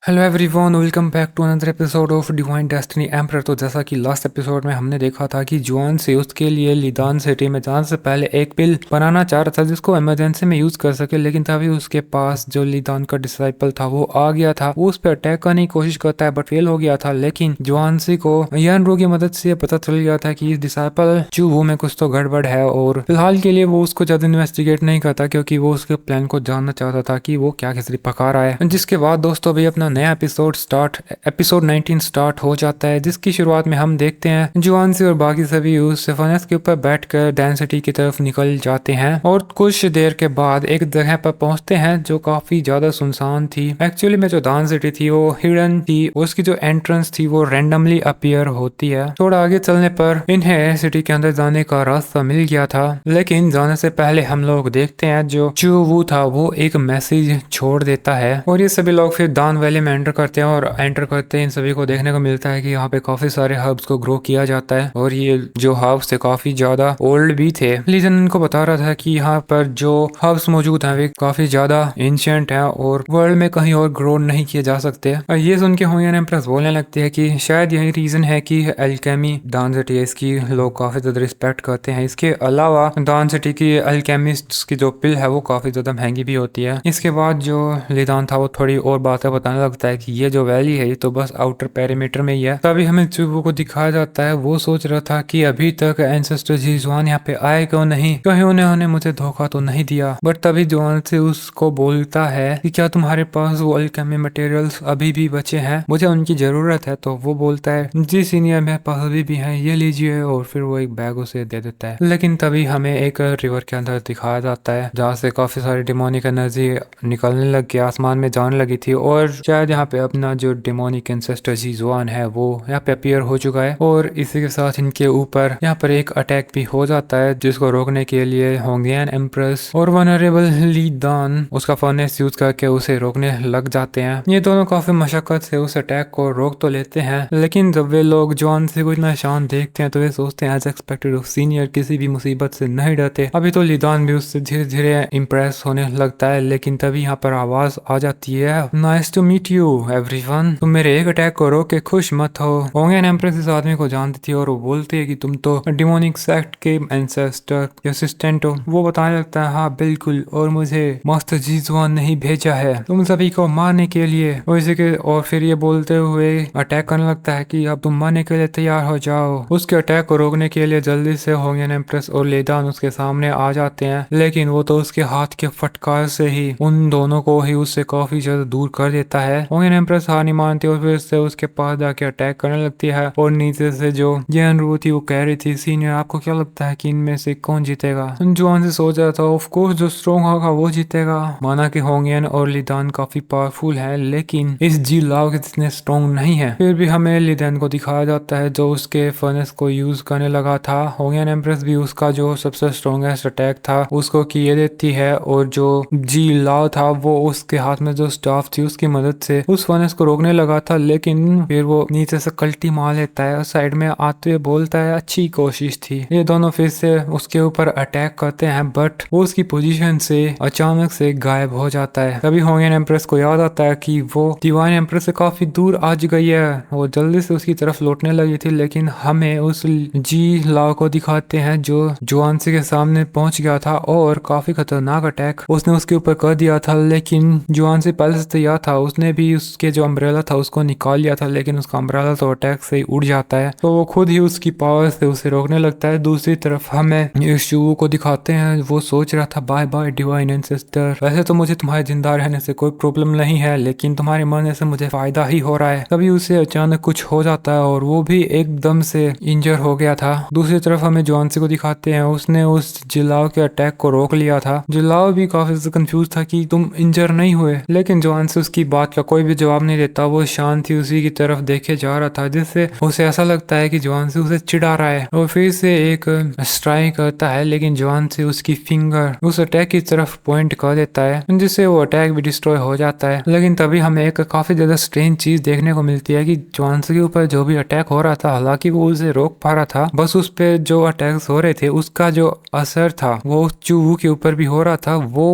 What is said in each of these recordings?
Hello everyone, welcome back to another episode of Divine Destiny Emperor. तो जैसा कि last episode में हमने देखा था कि जुआन से उसके लिए लिदान सिटी में जाने से पहले एक पिल बनाना चाह रहा था जिसको इमरजेंसी में यूज कर सके, लेकिन तभी उसके पास जो लिदान का डिसाइपल था वो आ गया था। वो उस पर अटैक करने की कोशिश करता है बट फेल हो गया था। लेकिन जुआनसी को यानरो की मदद से पता चल गया था कि इस डिसाइपल चूवू में कुछ तो गड़बड़ है और फिलहाल के लिए वो उसको ज्यादा इन्वेस्टिगेट नहीं करता क्योंकि वो उसके प्लान को जानना चाहता था कि वो क्या खिचड़ी पका रहा है। जिसके बाद दोस्तों अभी अपना नया एपिसोड 19 स्टार्ट हो जाता है, जिसकी शुरुआत में हम देखते हैं जुआनसी और बाकी सभी उस फनस के ऊपर बैठकर डैन सिटी की तरफ निकल जाते हैं और कुछ देर के बाद एक जगह पर पहुंचते हैं जो काफी ज्यादा सुनसान थी। एक्चुअली में जो डैन सिटी थी वो हिडन थी, उसकी जो एंट्रेंस थी वो रैंडमली अपीयर होती है। थोड़ा आगे चलने पर इन्हें सिटी के अंदर जाने का रास्ता मिल गया था, लेकिन जाने से पहले हम लोग देखते हैं जो चूवू था वो एक मैसेज छोड़ देता है और ये सभी लोग फिर दान वैली में एंटर करते हैं और एंटर करते हैं इन सभी को देखने को मिलता है कि यहाँ पे काफी सारे हर्ब्स को ग्रो किया जाता है और ये जो हर्ब्स थे काफी ज्यादा ओल्ड भी थे। लीजन इनको बता रहा था कि यहाँ पर जो हर्ब्स मौजूद हैं वे काफी ज्यादा एंशिएंट हैं और वर्ल्ड में कहीं और ग्रो नहीं किए जा सकते। और ये सुन के हुयन एम्प्रेस बोलने लगती है कि शायद यही रीजन है कि एल्केमी दान सिटी इसकी लोग काफी ज्यादा रिस्पेक्ट करते हैं। इसके अलावा दान सिटी की अल्केमिस्ट की जो पिल है वो काफी ज्यादा महंगी भी होती है। इसके बाद जो लिदान था वो थोड़ी और बातें बताने लगता है कि ये जो वैली है ये तो बस आउटर पेरीमीटर में ही है। तभी हमें चुबू को दिखाया जाता है, वो सोच रहा था कि अभी तक एंसेस्टर जीजुआन यहाँ पे आए क्यों नहीं, कहीं उन्होंने मुझे धोखा तो नहीं दिया। बट तभी जुआन से उसको बोलता है कि क्या तुम्हारे पास वो अल्केमी मटेरियल्स अभी भी बचे हैं, मुझे उनकी जरूरत है। तो वो बोलता है जी सीनियर, मेरे पास अभी भी है, ये लीजिए, और फिर वो एक बैग उसे दे देता है। लेकिन तभी हमें एक रिवर के अंदर दिखाया जाता है जहाँ से काफी सारी डिमोनिक एनर्जी निकलने लग गई, आसमान में जाने लगी थी और शायद यहाँ पे अपना जो डिमोनिक एंसेस्टर जीजुआन है वो यहाँ पे अपीयर हो चुका है। और इसी के साथ इनके ऊपर यहाँ पर एक अटैक भी हो जाता है जिसको रोकने के लिए होंगियन एम्प्रेस और वनरेबल ली दान उसका फर्नेस यूज करके उसे रोकने लग जाते हैं। ये दोनों काफी मशक्कत से उस अटैक को रोक तो लेते हैं, लेकिन जब वे लोग जॉन से कुछ निशान देखते हैं तो वे सोचते हैं एज एक्सपेक्टेड ऑफ सीनियर किसी भी मुसीबत से नहीं डरते। अभी तो लिदान भी उससे धीरे धीरे इम्प्रेस होने लगता है, लेकिन तभी यहाँ पर आवाज आ जाती है, nice to meet you everyone, तुम मेरे एक अटैक को रोक के खुश मत हो। होंगेन एम्प्रेस इस आदमी को जानती थी और वो बोलती है कि तुम तो डिमोनिक सेक्ट के एंसेस्टर असिस्टेंट हो। वो बताने लगता है हाँ बिल्कुल, और मुझे मास्टर जीजुआन ने ही भेजा है तुम सभी को मारने के लिए। और फिर ये बोलते हुए अटैक करने लगता है कि अब तुम मारने के लिए तैयार हो जाओ। उसके अटैक को रोकने के लिए जल्दी से होंगेन एम्प्रेस और लेदान उसके सामने आ जाते हैं, लेकिन वो तो उसके हाथ के फटकार से ही उन दोनों को ही उससे काफी ज्यादा दूर कर देता है। होंगेन एम्प्रेस हार नहीं मानती और फिर से उसके पास जाके अटैक करने लगती है और नीचे से जो जैन रू थी वो कह रही थी, सीनियर आपको क्या लगता है कि इनमें से कौन जीतेगा। जुआन से सोच रहा था ऑफ कोर्स जो स्ट्रॉन्ग होगा वो जीतेगा। माना कि होंगेन और लिदान काफी पावरफुल है, लेकिन इस जी लाव के जितने स्ट्रॉन्ग नहीं है। फिर भी हमें लिदान को दिखाया जाता है जो उसके फर्नेस को यूज करने लगा था। होंगेन एम्प्रेस भी उसका जो सबसे स्ट्रॉन्गेस्ट अटैक था उसको किए देती है और जो जी लाव था वो उसके हाथ में जो स्टाफ थी उसकी मदद से उस फर्नेस को रोकने लगा था, लेकिन फिर वो नीचे से कल्टी मार लेता है और साइड में आते हुए बोलता है अच्छी कोशिश थी। ये दोनों फिर से उसके ऊपर अटैक करते हैं बट वो उसकी पोजीशन से अचानक से गायब हो जाता है। तभी होंगेन एम्प्रेस को याद आता है कि वो डिवाइन एम्प्रेस से काफी दूर आ गई है, वो जल्दी से उसकी तरफ लौटने लगी थी, लेकिन हमें उस जी लाव को दिखाते हैं जो जुआनसी के सामने पहुंच गया था और काफी खतरनाक अटैक उसने उसके ऊपर कर दिया था। लेकिन जुआनसी पहले से तैयार था, उसने भी उसके जो अम्ब्रेला था उसको निकाल लिया था, लेकिन उसका अम्ब्रेला तो अटैक से ही उड़ जाता है, तो वो खुद ही उसकी पावर से उसे रोकने लगता है। दूसरी तरफ हमें इस चूवू को दिखाते हैं, वो सोच रहा था बाय बाय डिवाइन एंसेस्टर, वैसे तो मुझे तुम्हारे जिंदा रहने से कोई प्रॉब्लम नहीं है, लेकिन तुम्हारे मरने से मुझे फायदा ही हो रहा है। तभी उसे अचानक कुछ हो जाता है और वो भी एकदम से इंजर हो गया था। दूसरी तरफ हमें जॉन्सी को दिखाते हैं, उसने उस जिलाव के अटैक को रोक लिया था। जिलाव भी काफी कंफ्यूज था कि तुम इंजर नहीं हुए, लेकिन जॉन्सी उसकी बात का कोई भी जवाब नहीं देता, वो शांत ही उसी की तरफ देखे जा रहा था, जिससे उसे ऐसा लगता है कि जॉन्सी उसे चिढ़ा रहा है। और फिर से एक स्ट्राइक करता है, लेकिन जॉन्सी उसकी फिंगर उस अटैक की तरफ पॉइंट कर देता है, जिससे वो अटैक भी डिस्ट्रॉय हो जाता है। लेकिन तभी हमें एक काफी ज्यादा स्ट्रेंज चीज देखने को मिलती है कि जॉन्सी के ऊपर जो भी अटैक हो रहा था, हालांकि वो उसे रोक पा रहा था, बस उस पे जो अटैक्स हो रहे थे उसका जो असर था वो चूवू के ऊपर भी हो रहा था। वो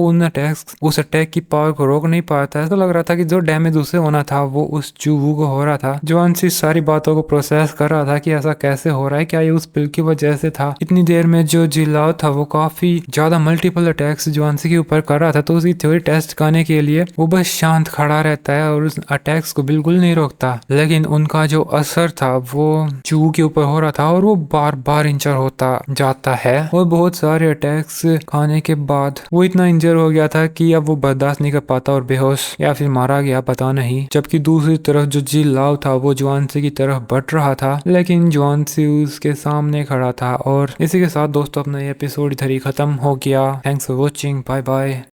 उस अटैक की पावर को रोक नहीं पा रहा था। ऐसा लग रहा था कि जो डैमेज उसे होना था वो उस चूहू को हो रहा था। जुआनसी सारी बातों को प्रोसेस कर रहा था कि ऐसा कैसे हो रहा है, क्या ये उस पिल की वजह से था। इतनी देर में जो जिलाओ था वो काफी ज्यादा मल्टीपल अटैक्स जुआनसी के ऊपर कर रहा था, तो उसकी थ्योरी टेस्ट करने के लिए वो बस शांत खड़ा रहता है और उस अटैक्स को बिल्कुल नहीं रोकता। लेकिन उनका जो असर था वो चूहू के ऊपर हो रहा था और वो बार बार इंजर होता जाता है। और बहुत सारे अटैक्स खाने के बाद वो इतना इंजर हो गया था कि अब वो बर्दाश्त नहीं कर पाता और बेहोश या फिर मारा गया, पता नहीं। जबकि दूसरी तरफ जो जी लाव था वो जुआनसी की तरफ बढ़ रहा था, लेकिन जुआनसी उसके सामने खड़ा था। और इसी के साथ दोस्तों अपना ये एपिसोड इधर ही खत्म हो गया। Thanks for watching, bye bye.